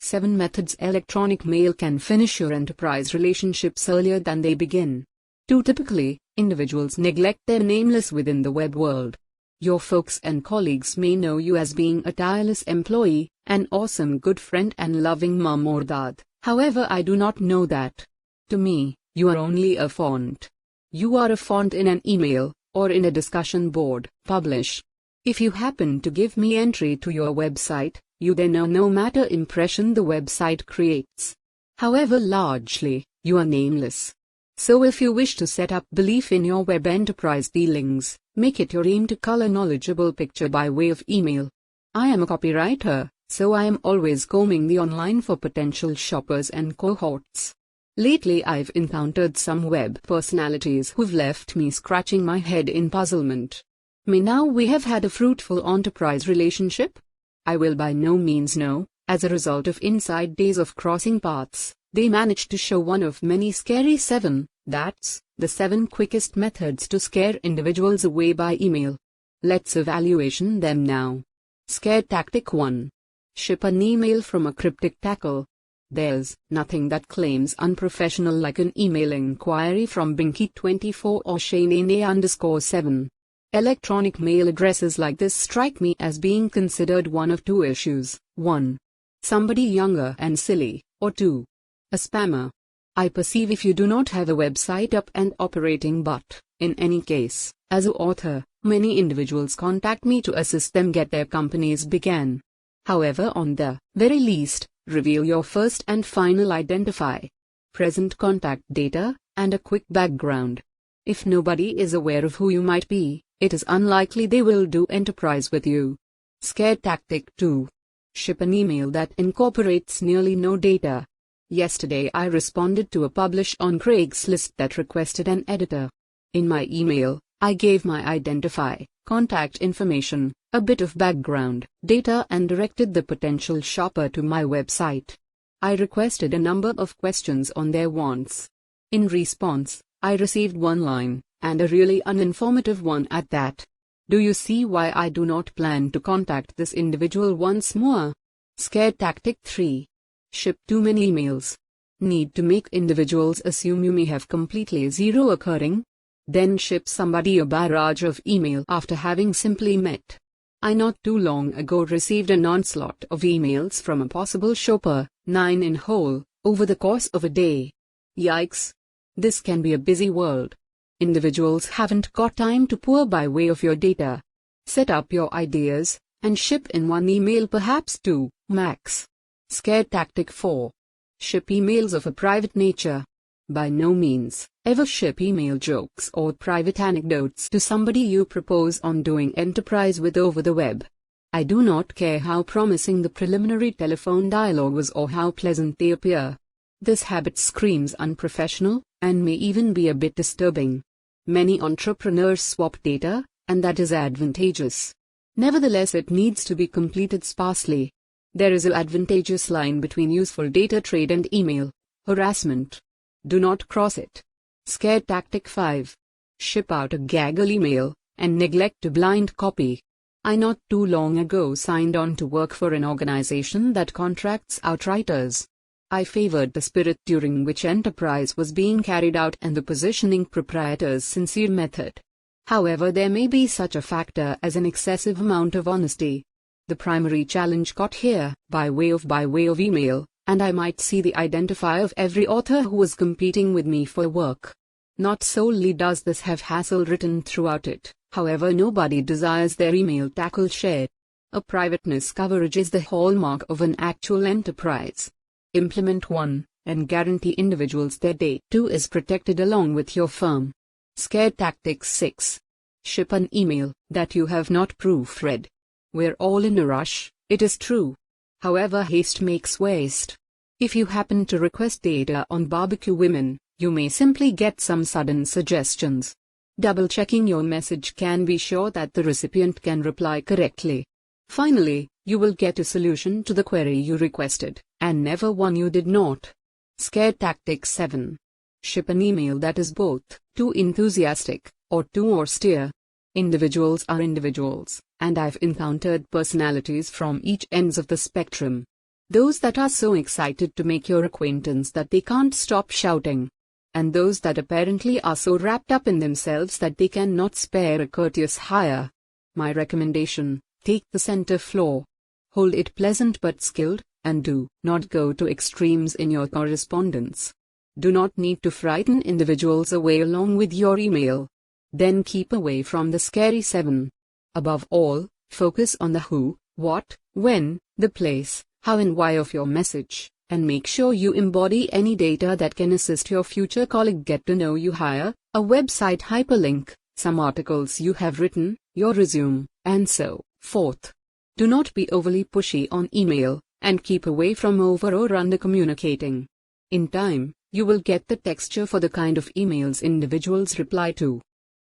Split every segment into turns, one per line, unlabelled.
7 methods electronic mail can finish your enterprise relationships earlier than they begin. 2. Typically, individuals neglect their nameless within the web world. Your folks and colleagues may know you as being a tireless employee, an awesome good friend and loving mom or dad. However, I do not know that. To me, you are only a font. You are a font in an email, or in a discussion board. Publish. If you happen to give me entry to your website, you then are no matter impression the website creates. However, largely, you are nameless. So if you wish to set up belief in your web enterprise dealings, make it your aim to color knowledgeable picture by way of email. I am a copywriter, so I am always combing the online for potential shoppers and cohorts. Lately I've encountered some web personalities who've left me scratching my head in puzzlement. May now we have had a fruitful enterprise relationship? I will by no means know. As a result of inside days of crossing paths, they managed to show one of many scary 7, that's, the 7 quickest methods to scare individuals away by email. Let's evaluation them now. Scare tactic 1. Ship an email from a cryptic tackle. There's nothing that claims unprofessional like an email inquiry from Binky24 or Shane_7. Electronic mail addresses like this strike me as being considered one of 2 issues. 1. Somebody younger and silly, or 2. A spammer. I perceive if you do not have a website up and operating, but, in any case, as an author, many individuals contact me to assist them get their companies began. However, on the very least, reveal your first and final identify, present contact data, and a quick background. If nobody is aware of who you might be, it is unlikely they will do enterprise with you. Scare tactic 2. Ship an email that incorporates nearly no data. Yesterday I responded to a publish on Craigslist that requested an editor. In my email, I gave my identify, contact information, a bit of background data and directed the potential shopper to my website. I requested a number of questions on their wants. In response, I received one line, and a really uninformative one at that. Do you see why I do not plan to contact this individual once more? Scare tactic 3. Ship too many emails. Need to make individuals assume you may have completely zero occurring? Then ship somebody a barrage of email after having simply met. I not too long ago received an onslaught of emails from a possible shopper, 9 in whole, over the course of a day. Yikes. This can be a busy world. Individuals haven't got time to pour by way of your data. Set up your ideas, and ship in 1 email, perhaps 2, max. Scare tactic 4. Ship emails of a private nature. By no means, ever ship email jokes or private anecdotes to somebody you propose on doing enterprise with over the web. I do not care how promising the preliminary telephone dialogue was or how pleasant they appear. This habit screams unprofessional, and may even be a bit disturbing. Many entrepreneurs swap data, and that is advantageous. Nevertheless, it needs to be completed sparsely. There is an advantageous line between useful data trade and email harassment. Do not cross it. Scare tactic 5. Ship out a gaggle email, and neglect to blind copy. I not too long ago signed on to work for an organization that contracts out writers. I favored the spirit during which enterprise was being carried out and the positioning proprietor's sincere method. However, there may be such a factor as an excessive amount of honesty. The primary challenge got here, by way of email, and I might see the identifier of every author who was competing with me for work. Not solely does this have hassle written throughout it, however, nobody desires their email tackle shared. A privateness coverage is the hallmark of an actual enterprise. Implement 1, and guarantee individuals their data 2 is protected along with your firm. Scare tactic 6. Ship an email that you have not proofread. We're all in a rush, it is true. However, haste makes waste. If you happen to request data on barbecue women, you may simply get some sudden suggestions. Double-checking your message can be sure that the recipient can reply correctly. Finally, you will get a solution to the query you requested, and never one you did not. Scare tactic 7. Ship an email that is both too enthusiastic or too austere. Individuals are individuals, and I've encountered personalities from each ends of the spectrum. Those that are so excited to make your acquaintance that they can't stop shouting. And those that apparently are so wrapped up in themselves that they cannot spare a courteous hire. My recommendation: take the center floor. Hold it pleasant but skilled, and do not go to extremes in your correspondence. Do not need to frighten individuals away along with your email. Then keep away from the scary 7. Above all, focus on the who, what, when, the place, how and why of your message, and make sure you embody any data that can assist your future colleague get to know you hire, a website hyperlink, some articles you have written, your resume, and so forth. Do not be overly pushy on email, and keep away from over or under communicating. In time, you will get the texture for the kind of emails individuals reply to.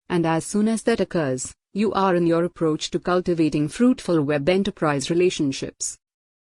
And as soon as that occurs, you are in your approach to cultivating fruitful web enterprise relationships.